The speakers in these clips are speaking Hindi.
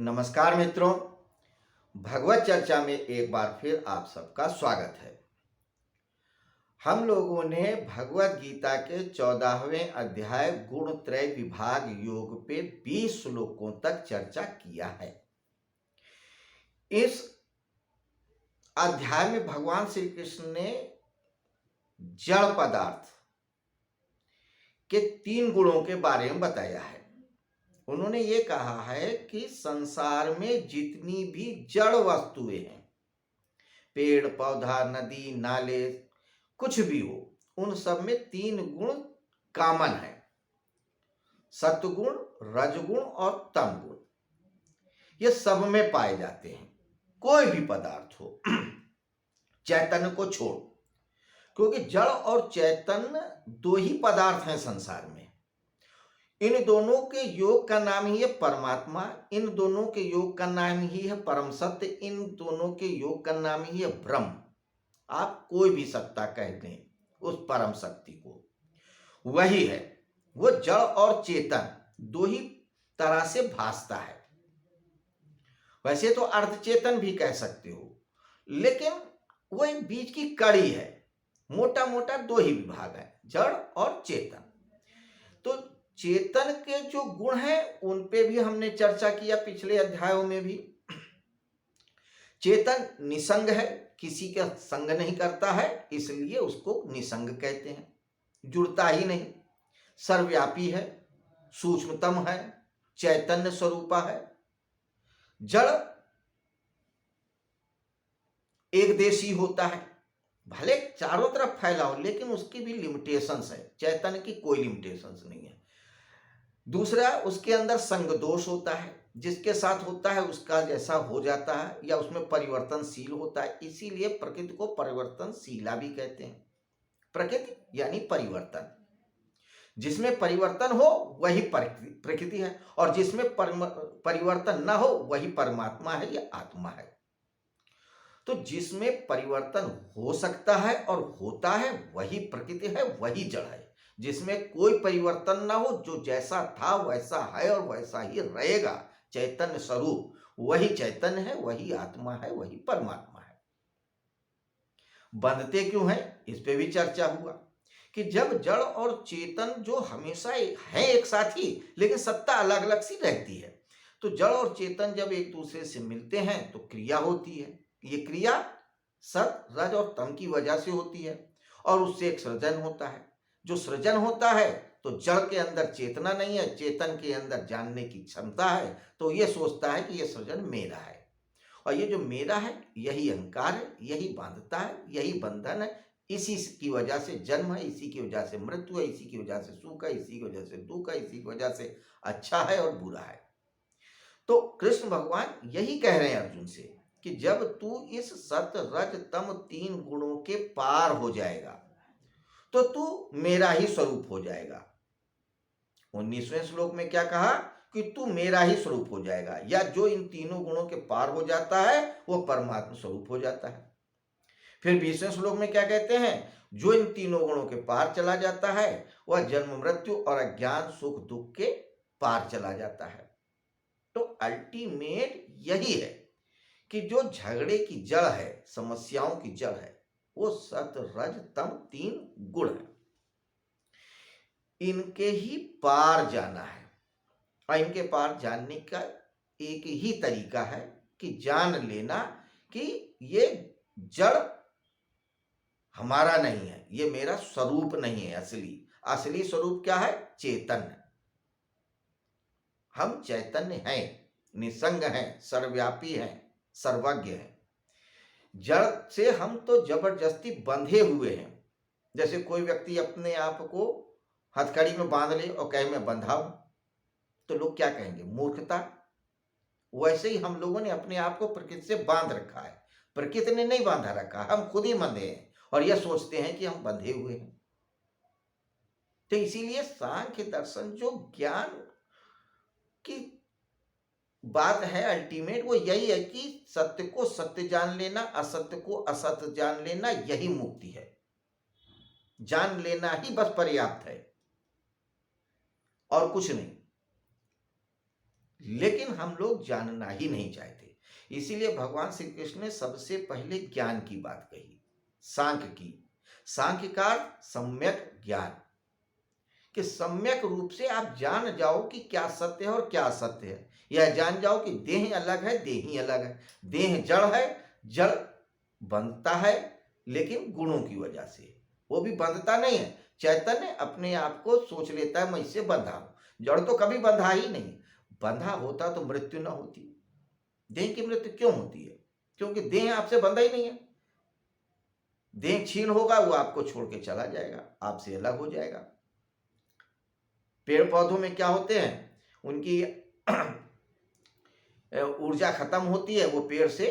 नमस्कार मित्रों, भगवत चर्चा में एक बार फिर आप सबका स्वागत है। हम लोगों ने भगवत गीता के 14वें अध्याय गुण त्रय विभाग योग पे 20 श्लोकों तक चर्चा किया है। इस अध्याय में भगवान श्री कृष्ण ने जड़ पदार्थ के 3 गुणों के बारे में बताया है। उन्होंने ये कहा है कि संसार में जितनी भी जड़ वस्तुएं हैं, पेड़ पौधा नदी नाले कुछ भी हो, उन सब में 3 गुण कॉमन है, सत्वगुण, रजगुण और तमगुण। ये सब में पाए जाते हैं, कोई भी पदार्थ हो चैतन्य को छोड़, क्योंकि जड़ और चैतन्य 2 ही पदार्थ हैं संसार में। इन दोनों के योग का नाम ही है परमात्मा, इन दोनों के योग का नाम ही है परम सत्य, इन दोनों के योग का नाम ही है ब्रह्म। आप कोई भी सत्ता कह दें उस परम शक्ति को, वही है। वो जड़ और चेतन 2 ही तरह से भासता है। वैसे तो अर्धचेतन भी कह सकते हो, लेकिन वो एक बीच की कड़ी है। मोटा मोटा 2 ही विभाग है, जड़ और चेतन। तो चेतन के जो गुण हैं उन पे भी हमने चर्चा किया पिछले अध्यायों में भी। चेतन निसंग है, किसी का संग नहीं करता है, इसलिए उसको निसंग कहते हैं। जुड़ता ही नहीं, सर्वव्यापी है, सूक्ष्मतम है, चैतन्य स्वरूपा है। जड़ एक देशी होता है, भले चारों तरफ फैला हो, लेकिन उसकी भी लिमिटेशंस है। चैतन्य की कोई लिमिटेशंस नहीं है। दूसरा, उसके अंदर संग दोष होता है, जिसके साथ होता है उसका जैसा हो जाता है या उसमें परिवर्तनशील होता है, इसीलिए प्रकृति को परिवर्तनशीला भी कहते हैं। प्रकृति यानी परिवर्तन, जिसमें परिवर्तन हो वही प्रकृति है, और जिसमें परिवर्तन ना हो वही परमात्मा है या आत्मा है। तो जिसमें परिवर्तन हो सकता है और होता है वही प्रकृति है, वही जड़ है। जिसमें कोई परिवर्तन ना हो, जो जैसा था वैसा है और वैसा ही रहेगा, चैतन्य स्वरूप, वही चैतन्य है, वही आत्मा है, वही परमात्मा है। बंधते क्यों है, इस पे भी चर्चा हुआ कि जब जड़ और चेतन जो हमेशा है एक साथ ही, लेकिन सत्ता अलग अलग सी रहती है, तो जड़ और चेतन जब एक दूसरे से मिलते हैं तो क्रिया होती है। ये क्रिया सत, रज और तम की वजह से होती है, और उससे एक सृजन होता है। जो सृजन होता है तो जड़ के अंदर चेतना नहीं है, चेतन के अंदर जानने की क्षमता है, तो ये सोचता है कि ये सृजन मेरा है, और ये जो मेरा है यही अहंकार है, यही बांधता है, यही बंधन है। इसी की वजह से जन्म है, इसी की वजह से मृत्यु है, इसी की वजह से सुख है, इसी की वजह से दुख है, इसी की वजह से अच्छा है और बुरा है। तो कृष्ण भगवान यही कह रहे हैं अर्जुन से कि जब तू इस सत रज तम 3 गुणों के पार हो जाएगा तो तू मेरा ही स्वरूप हो जाएगा। 19वें श्लोक में क्या कहा कि तू मेरा ही स्वरूप हो जाएगा, या जो इन तीनों गुणों के पार हो जाता है वो परमात्मा स्वरूप हो जाता है। फिर 20वें श्लोक में क्या कहते हैं, जो इन तीनों गुणों के पार चला जाता है वह जन्म मृत्यु और अज्ञान सुख दुख के पार चला जाता है। तो अल्टीमेट यही है कि जो झगड़े की जड़ है, समस्याओं की जड़ है, वो सत रज तम 3 गुण है। इनके ही पार जाना है, और इनके पार जानने का एक ही तरीका है कि जान लेना कि ये जड़ हमारा नहीं है, ये मेरा स्वरूप नहीं है। असली स्वरूप क्या है, चेतन। हम चैतन्य हैं, निसंग हैं, सर्वव्यापी हैं, सर्वज्ञ हैं। जड़ से हम तो जबरदस्ती बंधे हुए हैं। जैसे कोई व्यक्ति अपने आप को हथकड़ी में बांध ले और कहे मैं बंधा हूं, तो लोग क्या कहेंगे, मूर्खता। वैसे ही हम लोगों ने अपने आप को प्रकृति से बांध रखा है, प्रकृति ने नहीं बांधा रखा, हम खुद ही बंधे हैं और यह सोचते हैं कि हम बंधे हुए हैं। तो इसीलिए सांख्य दर्शन जो ज्ञान की बात है अल्टीमेट, वो यही है कि सत्य को सत्य जान लेना, असत्य को असत्य जान लेना, यही मुक्ति है। जान लेना ही बस पर्याप्त है और कुछ नहीं। लेकिन हम लोग जानना ही नहीं चाहते। इसीलिए भगवान श्री कृष्ण ने सबसे पहले ज्ञान की बात कही, सांख्य की। सांख्य का अर्थ सम्यक ज्ञान, कि सम्यक रूप से आप जान जाओ कि क्या सत्य है और क्या असत्य है। यह जान जाओ कि देह अलग है, देह ही अलग है। देह जड़ है, जड़ बंधता है लेकिन गुणों की वजह से। वो भी बंधता नहीं है, चैतन्य अपने आप को सोच लेता है मैं इससे बंधा हूं। जड़ तो कभी बंधा ही नहीं। बंधा होता तो मृत्यु ना होती। देह की मृत्यु क्यों होती है? क्योंकि देह आपसे बंधा ही नहीं है। देह क्षीण होगा, वो आपको छोड़ के चला जाएगा, आपसे अलग हो जाएगा। पेड़ पौधों में क्या होते हैं, उनकी ऊर्जा खत्म होती है, वो पेड़ से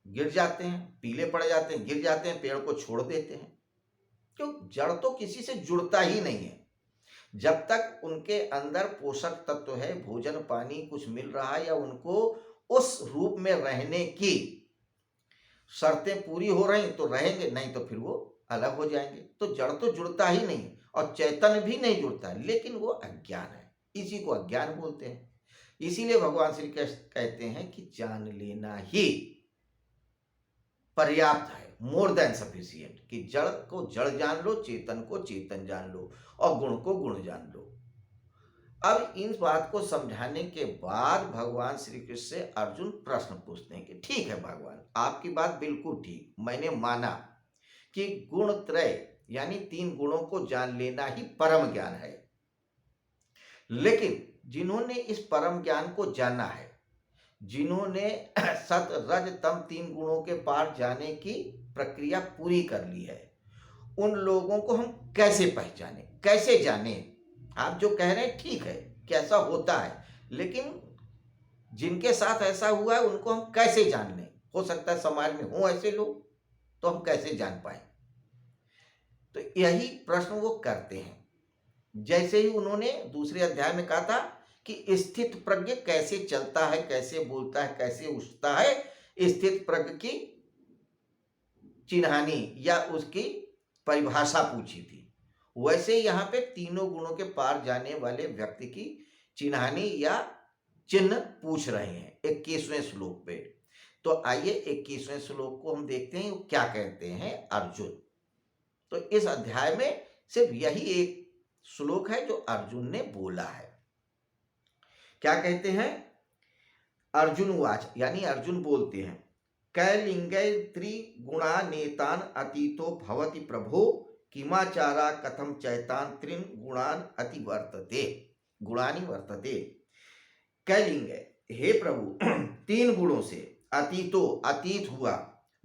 गिर जाते हैं, पीले पड़ जाते हैं, गिर जाते हैं, पेड़ को छोड़ देते हैं। क्यों? जड़ तो किसी से जुड़ता ही नहीं है। जब तक उनके अंदर पोषक तत्व है, भोजन पानी कुछ मिल रहा है, या उनको उस रूप में रहने की शर्तें पूरी हो रही तो रहेंगे, नहीं तो फिर वो अलग हो जाएंगे। तो जड़ तो जुड़ता ही नहीं और चैतन्य भी नहीं जुड़ता, लेकिन वो अज्ञान है। इसी को अज्ञान बोलते हैं। इसीलिए भगवान श्री कृष्ण कहते हैं कि जान लेना ही पर्याप्त है, मोर देन सफिशियंट। कि जड़ को जड़ जान लो, चेतन को चेतन जान लो, और गुण को गुण जान लो। अब इन बात को समझाने के बाद भगवान श्री कृष्ण से अर्जुन प्रश्न पूछते हैं कि ठीक है भगवान, आपकी बात बिल्कुल ठीक, मैंने माना कि गुण त्रय यानी 3 गुणों को जान लेना ही परम ज्ञान है। लेकिन जिन्होंने इस परम ज्ञान को जाना है, जिन्होंने सत रज तम 3 गुणों के पार जाने की प्रक्रिया पूरी कर ली है, उन लोगों को हम कैसे पहचाने, कैसे जाने? आप जो कह रहे हैं ठीक है कि ऐसा होता है, लेकिन जिनके साथ ऐसा हुआ है उनको हम कैसे जान लें? हो सकता है समाज में हो ऐसे लोग, तो हम कैसे जान पाए? तो यही प्रश्न वो करते हैं। जैसे ही उन्होंने दूसरे अध्याय में कहा था कि स्थित प्रज्ञ कैसे चलता है, कैसे बोलता है, कैसे उठता है, स्थित प्रज्ञ की चिन्हानी या उसकी परिभाषा पूछी थी। वैसे यहाँ पे तीनों गुणों के पार जाने वाले व्यक्ति की चिन्हानी या चिन्ह पूछ रहे हैं 21वें श्लोक पे। तो आइए 21वें श्लोक को हम देखते हैं, वो क्या कहते हैं अर्जुन। तो इस अध्याय में सिर्फ यही एक श्लोक है जो अर्जुन ने बोला है। क्या कहते हैं? अर्जुन वाच, यानी अर्जुन बोलते हैं, कैलिंगै त्रिगुणा नेतान अतीतो भवति प्रभो किमाचारा कथम चैतान त्रिन गुणान अतिवर्तते गुणानि वर्तते। कैलिंगै, हे प्रभु, 3 गुणों से, अतीतो अतीत हुआ,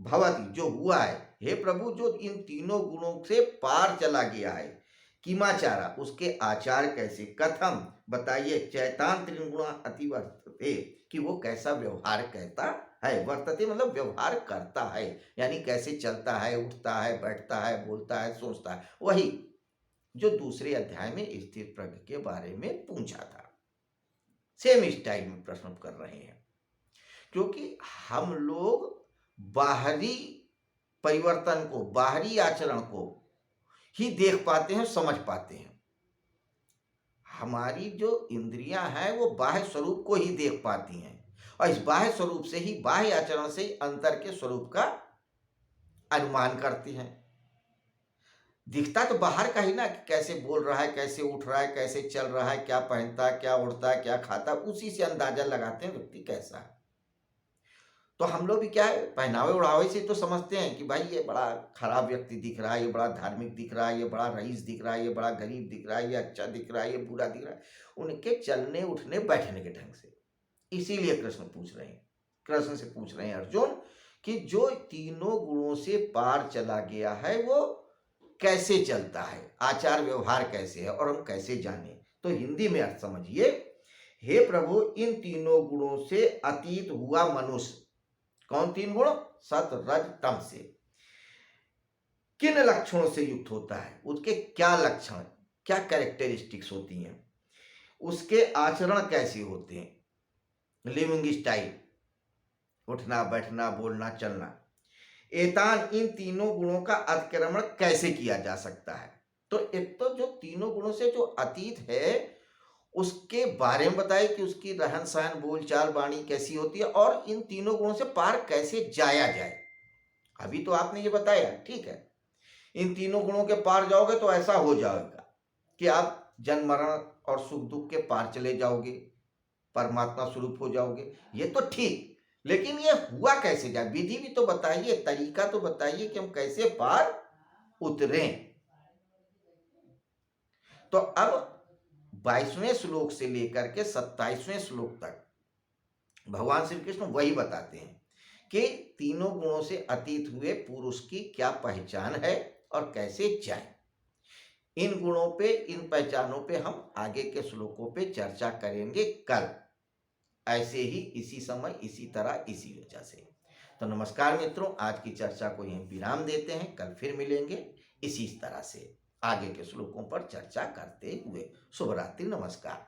भवति जो हुआ है, हे प्रभु जो इन तीनों गुणों से पार चला गया है, किमाचारा उसके आचार कैसे, कथम बताइए, चैतान त्रिगुणा अतिवर्तते कि वो कैसा व्यवहार कहता है, वर्तते मतलब व्यवहार करता है, यानी कैसे चलता है, उठता है, बैठता है, बोलता है, सोचता है। वही जो दूसरे अध्याय में स्थिर प्रज्ञ के बारे में पूछा था, सेम स्टाइल में प्रश्न कर रहे हैं। क्योंकि हम लोग बाहरी परिवर्तन को, बाहरी आचरण को ही देख पाते हैं, समझ पाते हैं। हमारी जो इंद्रियां हैं वो बाह्य स्वरूप को ही देख पाती हैं, और इस बाह्य स्वरूप से ही, बाह्य आचरण से ही अंतर के स्वरूप का अनुमान करती हैं। दिखता तो बाहर का ही ना, कि कैसे बोल रहा है, कैसे उठ रहा है, कैसे चल रहा है, क्या पहनता है, क्या उड़ता है, क्या खाता है, उसी से अंदाजा लगाते हैं व्यक्ति कैसा है। तो हम लोग भी क्या है, पहनावे उड़ावे से तो समझते हैं कि भाई ये बड़ा खराब व्यक्ति दिख रहा है, ये बड़ा धार्मिक दिख रहा है, ये बड़ा रईस दिख रहा है, ये बड़ा गरीब दिख रहा है, ये अच्छा दिख रहा है, ये बुरा दिख रहा है, उनके चलने उठने बैठने के ढंग से। इसीलिए कृष्ण पूछ रहे हैं, कृष्ण से पूछ रहे हैं अर्जुन कि जो तीनों गुणों से पार चला गया है वो कैसे चलता है, आचार व्यवहार कैसे है, और हम कैसे जाने। तो हिंदी में अर्थ समझिए, हे प्रभु, इन तीनों गुणों से अतीत हुआ मनुष्य, कौन 3 गुण, सत रज तम से, किन लक्षणों से युक्त होता है, उसके क्या लक्षण, क्या कैरेक्टरिस्टिक्स होती हैं, उसके आचरण कैसे होते हैं, लिविंग स्टाइल, उठना बैठना बोलना चलना, एतान इन तीनों गुणों का अतिक्रमण कैसे किया जा सकता है। तो एक तो जो तीनों गुणों से जो अतीत है उसके बारे में बताए कि उसकी रहन सहन बोलचाल वाणी कैसी होती है और इन तीनों गुणों से पार कैसे जाया जाए। अभी तो आपने ये बताया, ठीक है, इन तीनों गुणों के पार जाओगे तो ऐसा हो जाएगा कि आप जन्म मरण और सुख दुख के पार चले जाओगे, परमात्मा स्वरूप हो जाओगे। ये तो ठीक, लेकिन ये हुआ कैसे जाए, विधि भी तो बताइए, तरीका तो बताइए कि हम कैसे पार उतरें। तो अब 22वें श्लोक से लेकर के 27वें श्लोक तक भगवान श्री कृष्ण वही बताते हैं कि तीनों गुणों से अतीत हुए पुरुष की क्या पहचान है और कैसे जाए। इन गुणों पे, इन पहचानों पे हम आगे के श्लोकों पे चर्चा करेंगे कल, ऐसे ही इसी समय, इसी तरह, इसी वजह से। तो नमस्कार मित्रों, आज की चर्चा को यहीं विराम देते हैं। कल फिर मिलेंगे इसी तरह से आगे के श्लोकों पर चर्चा करते हुए। शुभ रात्रि, नमस्कार।